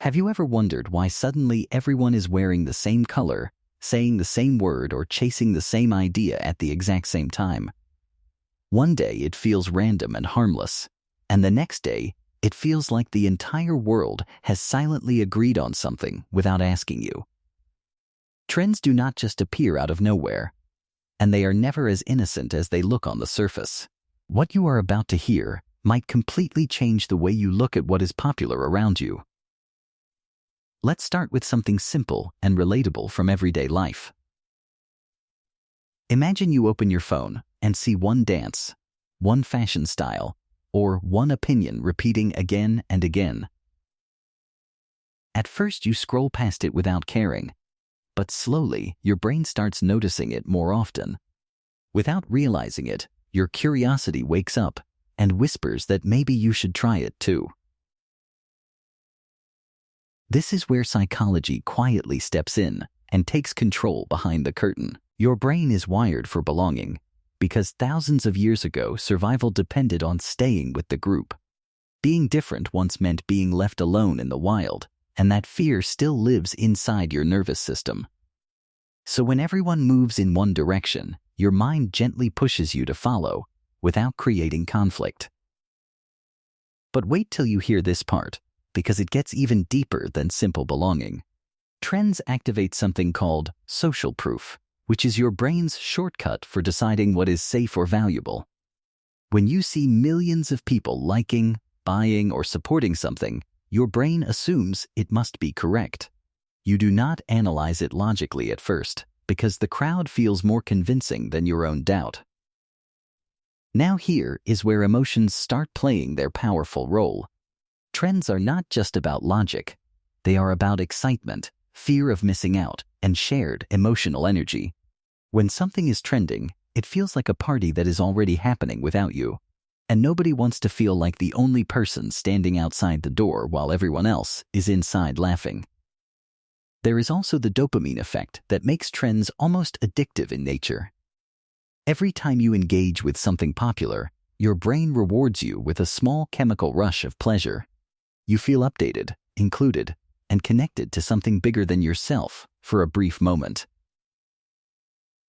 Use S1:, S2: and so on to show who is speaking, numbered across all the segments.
S1: Have you ever wondered why suddenly everyone is wearing the same color, saying the same word, or chasing the same idea at the exact same time? One day it feels random and harmless, and the next day it feels like the entire world has silently agreed on something without asking you. Trends do not just appear out of nowhere, and they are never as innocent as they look on the surface. What you are about to hear might completely change the way you look at what is popular around you. Let's start with something simple and relatable from everyday life. Imagine you open your phone and see one dance, one fashion style, or one opinion repeating again and again. At first you scroll past it without caring, but slowly your brain starts noticing it more often. Without realizing it, your curiosity wakes up and whispers that maybe you should try it too. This is where psychology quietly steps in and takes control behind the curtain. Your brain is wired for belonging because thousands of years ago survival depended on staying with the group. Being different once meant being left alone in the wild, and that fear still lives inside your nervous system. So when everyone moves in one direction, your mind gently pushes you to follow without creating conflict. But wait till you hear this part, because it gets even deeper than simple belonging. Trends activate something called social proof, which is your brain's shortcut for deciding what is safe or valuable. When you see millions of people liking, buying, or supporting something, your brain assumes it must be correct. You do not analyze it logically at first, because the crowd feels more convincing than your own doubt. Now here is where emotions start playing their powerful role. Trends are not just about logic. They are about excitement, fear of missing out, and shared emotional energy. When something is trending, it feels like a party that is already happening without you, and nobody wants to feel like the only person standing outside the door while everyone else is inside laughing. There is also the dopamine effect that makes trends almost addictive in nature. Every time you engage with something popular, your brain rewards you with a small chemical rush of pleasure. You feel updated, included, and connected to something bigger than yourself for a brief moment.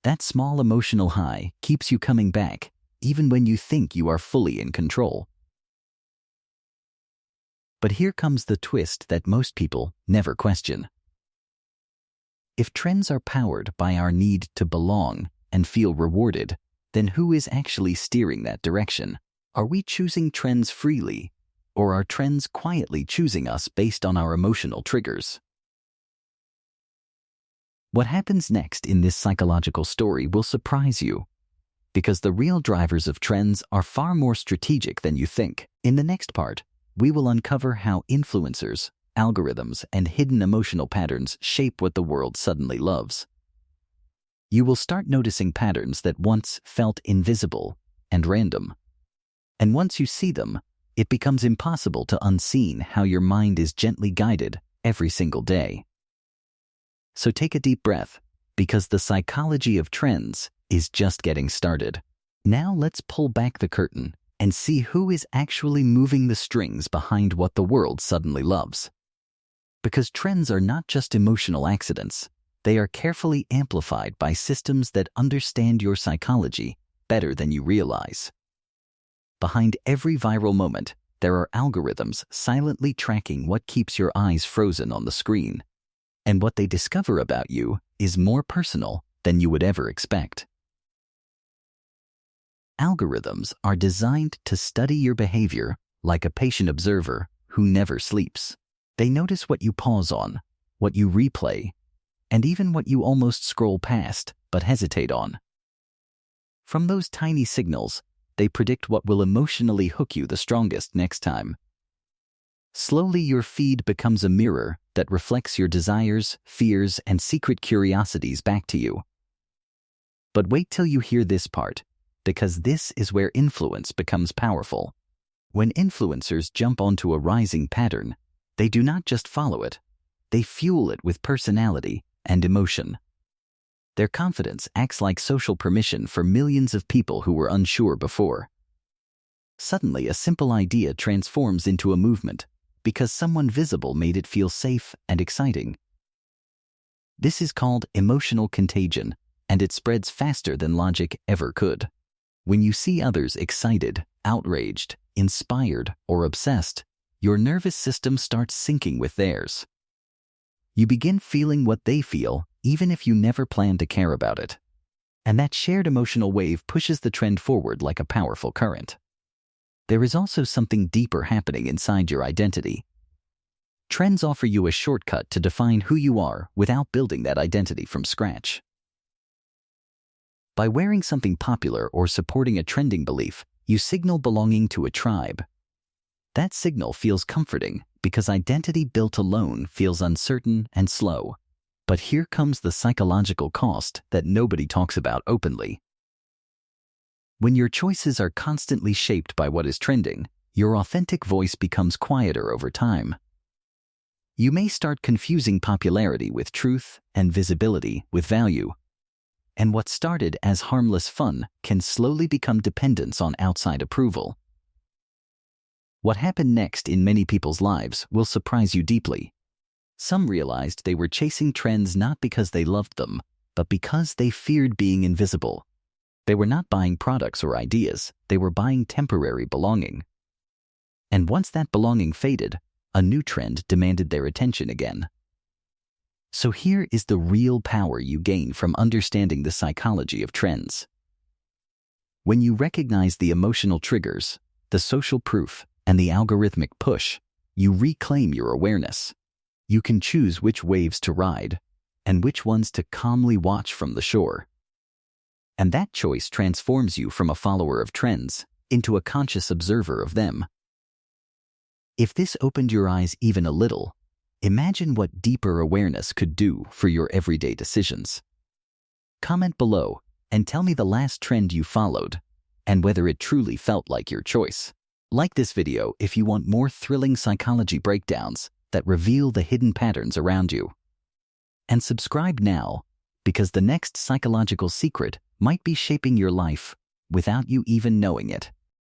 S1: That small emotional high keeps you coming back, even when you think you are fully in control. But here comes the twist that most people never question. If trends are powered by our need to belong and feel rewarded, then who is actually steering that direction? Are we choosing trends freely, or are trends quietly choosing us based on our emotional triggers? What happens next in this psychological story will surprise you, because the real drivers of trends are far more strategic than you think. In the next part, we will uncover how influencers, algorithms, and hidden emotional patterns shape what the world suddenly loves. You will start noticing patterns that once felt invisible and random. And once you see them, it becomes impossible to unseen how your mind is gently guided every single day. So take a deep breath, because the psychology of trends is just getting started. Now let's pull back the curtain and see who is actually moving the strings behind what the world suddenly loves. Because trends are not just emotional accidents. They are carefully amplified by systems that understand your psychology better than you realize. Behind every viral moment, there are algorithms silently tracking what keeps your eyes frozen on the screen. And what they discover about you is more personal than you would ever expect. Algorithms are designed to study your behavior like a patient observer who never sleeps. They notice what you pause on, what you replay, and even what you almost scroll past but hesitate on. From those tiny signals, they predict what will emotionally hook you the strongest next time. Slowly, your feed becomes a mirror that reflects your desires, fears, and secret curiosities back to you. But wait till you hear this part, because this is where influence becomes powerful. When influencers jump onto a rising pattern, they do not just follow it, they fuel it with personality and emotion. Their confidence acts like social permission for millions of people who were unsure before. Suddenly, a simple idea transforms into a movement, because someone visible made it feel safe and exciting. This is called emotional contagion, and it spreads faster than logic ever could. When you see others excited, outraged, inspired, or obsessed, your nervous system starts syncing with theirs. You begin feeling what they feel, even if you never plan to care about it. And that shared emotional wave pushes the trend forward like a powerful current. There is also something deeper happening inside your identity. Trends offer you a shortcut to define who you are without building that identity from scratch. By wearing something popular or supporting a trending belief, you signal belonging to a tribe. That signal feels comforting because identity built alone feels uncertain and slow. But here comes the psychological cost that nobody talks about openly. When your choices are constantly shaped by what is trending, your authentic voice becomes quieter over time. You may start confusing popularity with truth and visibility with value. And what started as harmless fun can slowly become dependence on outside approval. What happened next in many people's lives will surprise you deeply. Some realized they were chasing trends not because they loved them, but because they feared being invisible. They were not buying products or ideas, they were buying temporary belonging. And once that belonging faded, a new trend demanded their attention again. So here is the real power you gain from understanding the psychology of trends. When you recognize the emotional triggers, the social proof, and the algorithmic push, you reclaim your awareness. You can choose which waves to ride and which ones to calmly watch from the shore. And that choice transforms you from a follower of trends into a conscious observer of them. If this opened your eyes even a little, imagine what deeper awareness could do for your everyday decisions. Comment below and tell me the last trend you followed and whether it truly felt like your choice. Like this video if you want more thrilling psychology breakdowns that reveal the hidden patterns around you. And subscribe now, because the next psychological secret might be shaping your life without you even knowing it.